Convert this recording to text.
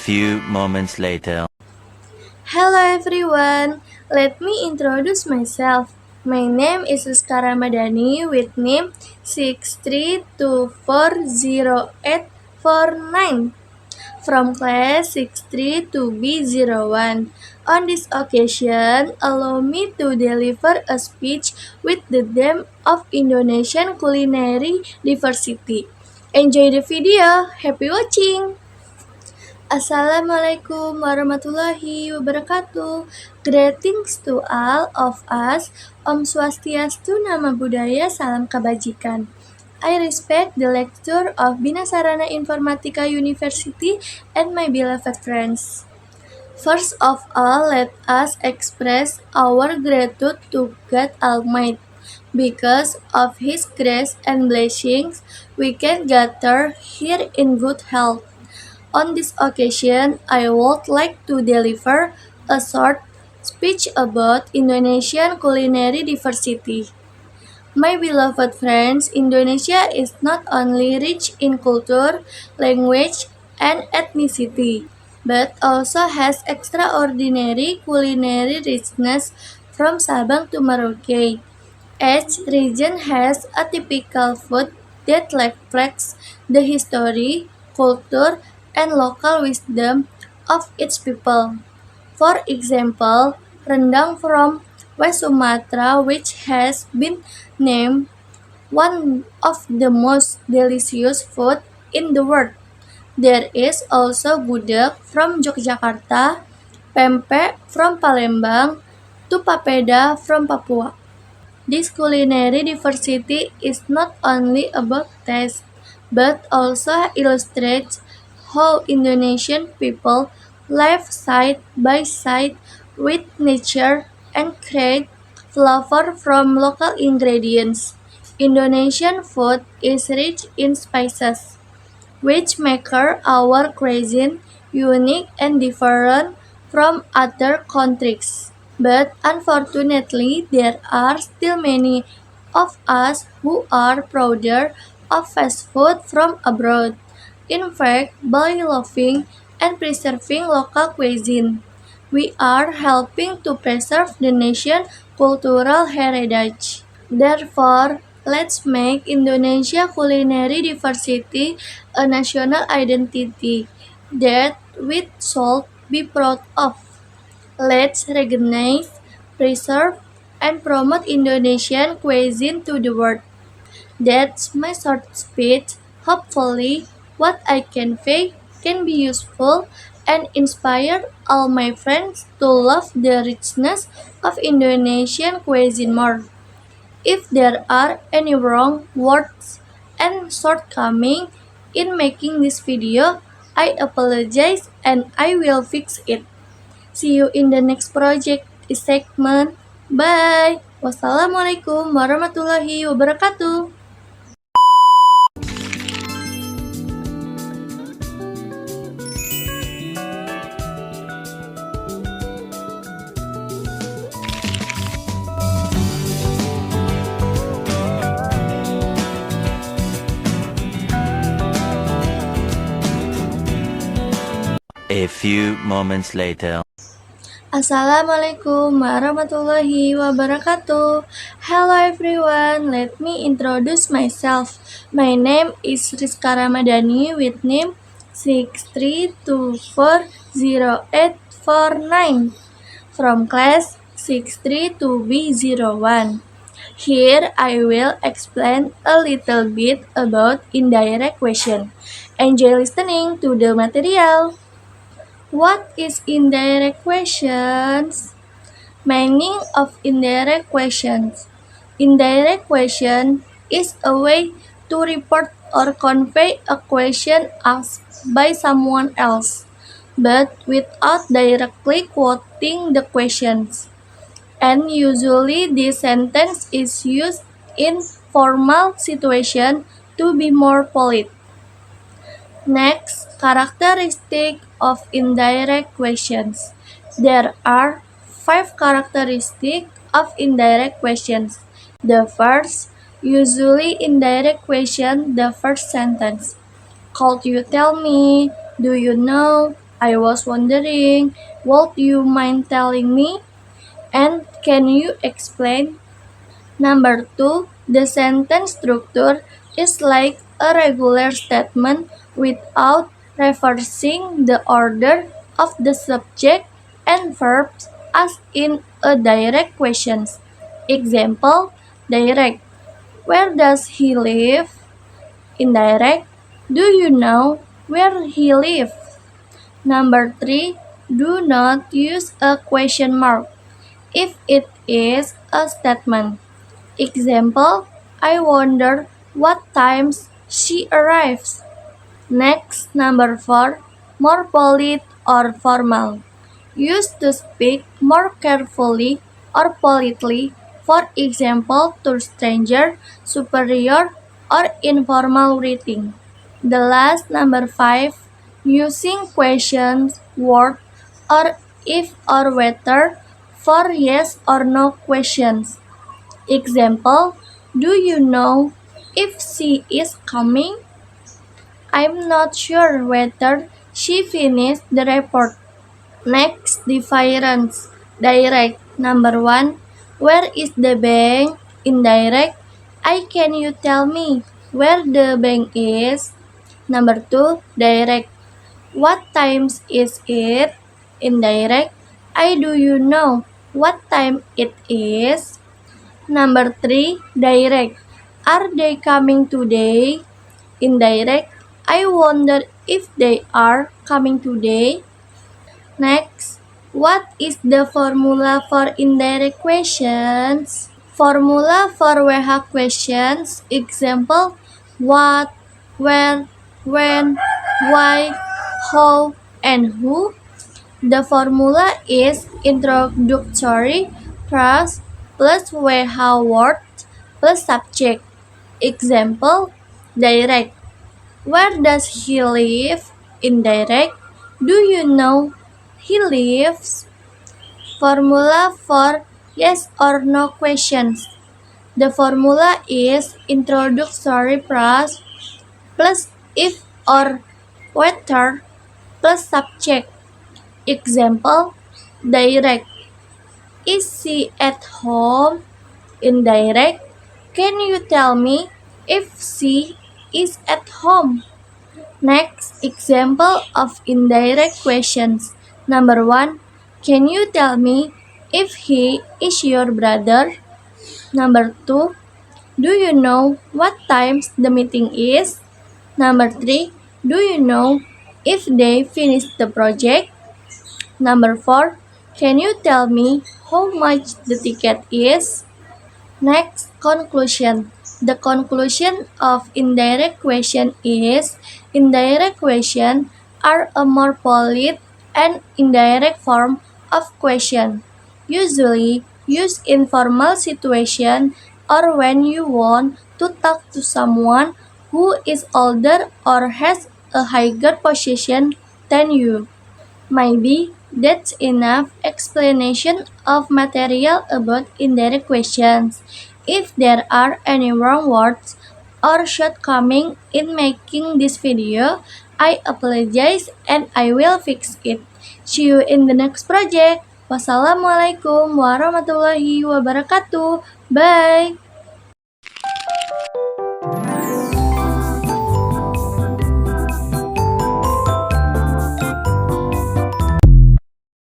few moments later. Hello everyone, let me introduce myself. My name is Rizka Ramadhani with name 632408449 from class 632B01. On this occasion, allow me to deliver a speech with the theme of Indonesian culinary diversity. Enjoy the video. Happy watching! Assalamualaikum warahmatullahi wabarakatuh. Greetings to all of us. Om Swastiastu, Nama Budaya, Salam Kebajikan. I respect the lecture of Bina Sarana Informatika University and my beloved friends. First of all, let us express our gratitude to God Almighty. Because of His grace and blessings, we can gather here in good health. On this occasion, I would like to deliver a short speech about Indonesian culinary diversity. My beloved friends, Indonesia is not only rich in culture, language, and ethnicity, but also has extraordinary culinary richness from Sabang to Merauke. Each region has a typical food that reflects the history, culture, and local wisdom of its people. For example, rendang from West Sumatra, which has been named one of the most delicious food in the world. There is also gudeg from Yogyakarta, pempek from Palembang, to papeda from Papua. This culinary diversity is not only about taste, but also illustrates how Indonesian people live side by side with nature and create flavor from local ingredients. Indonesian food is rich in spices, which make our cuisine unique and different from other countries. But unfortunately, there are still many of us who are prouder of fast food from abroad. In fact, by loving and preserving local cuisine, we are helping to preserve the nation's cultural heritage. Therefore, let's make Indonesia culinary diversity a national identity that we should be proud of. Let's recognize, preserve, and promote Indonesian cuisine to the world. That's my short speech. Hopefully, what I convey can be useful and inspire all my friends to love the richness of Indonesian cuisine more. If there are any wrong words and shortcomings in making this video, I apologize and I will fix it. See you in the next project segment. Bye. Wassalamualaikum warahmatullahi wabarakatuh. A few moments later. Assalamualaikum warahmatullahi wabarakatuh. Hello everyone, let me introduce myself. My name is Rizka Ramadhani with name 632408449 from class 632B01. Here I will explain a little bit about indirect question. Enjoy listening to the material. What is indirect questions? Meaning of indirect questions. Indirect question is a way to report or convey a question asked by someone else, but without directly quoting the questions. And usually this sentence is used in formal situation to be more polite. Next, characteristic of indirect questions. There are 5 characteristics of indirect questions. The first, usually indirect question, the first sentence. Could you tell me? Do you know? I was wondering, would you mind telling me? And can you explain? Number two, the sentence structure is like a regular statement without reversing the order of the subject and verbs as in a direct question. Example, direct. Where does he live? Indirect. Do you know where he lives? Number three, do not use a question mark if it is a statement. Example, I wonder what times she arrives. Next, number four, more polite or formal. Used to speak more carefully or politely, for example, to stranger, superior, or informal greeting. The last, number five, using questions, word, or if or whether for yes or no questions. Example, do you know if she is coming? I'm not sure whether she finished the report. Next, difference. Direct. Number one, where is the bank? Indirect. Can you tell me where the bank is? Number two, direct. What times is it? Indirect. Do you know what time it is? Number three, direct. Are they coming today? Indirect. I wonder if they are coming today. Next, what is the formula for indirect questions? Formula for WH questions. Example, what, where, when, why, how, and who. The formula is introductory phrase plus WH word plus subject. Example, direct. Where does he live? Indirect. Do you know he lives? Formula for yes or no questions. The formula is introductory phrase plus if or whether plus subject. Example, direct. Is she at home? Indirect. Can you tell me if she is at home? Next, example of indirect questions. Number one, can you tell me if he is your brother? Number two, do you know what times the meeting is? Number three, do you know if they finished the project? Number four, can you tell me how much the ticket is? Next, conclusion. The conclusion of indirect question is indirect question are a more polite and indirect form of question, usually used in formal situation or when you want to talk to someone who is older or has a higher position than you. Maybe that's enough explanation of material about indirect questions. If there are any wrong words or shortcoming in making this video, I apologize and I will fix it. See you in the next project. Wassalamualaikum warahmatullahi wabarakatuh. Bye.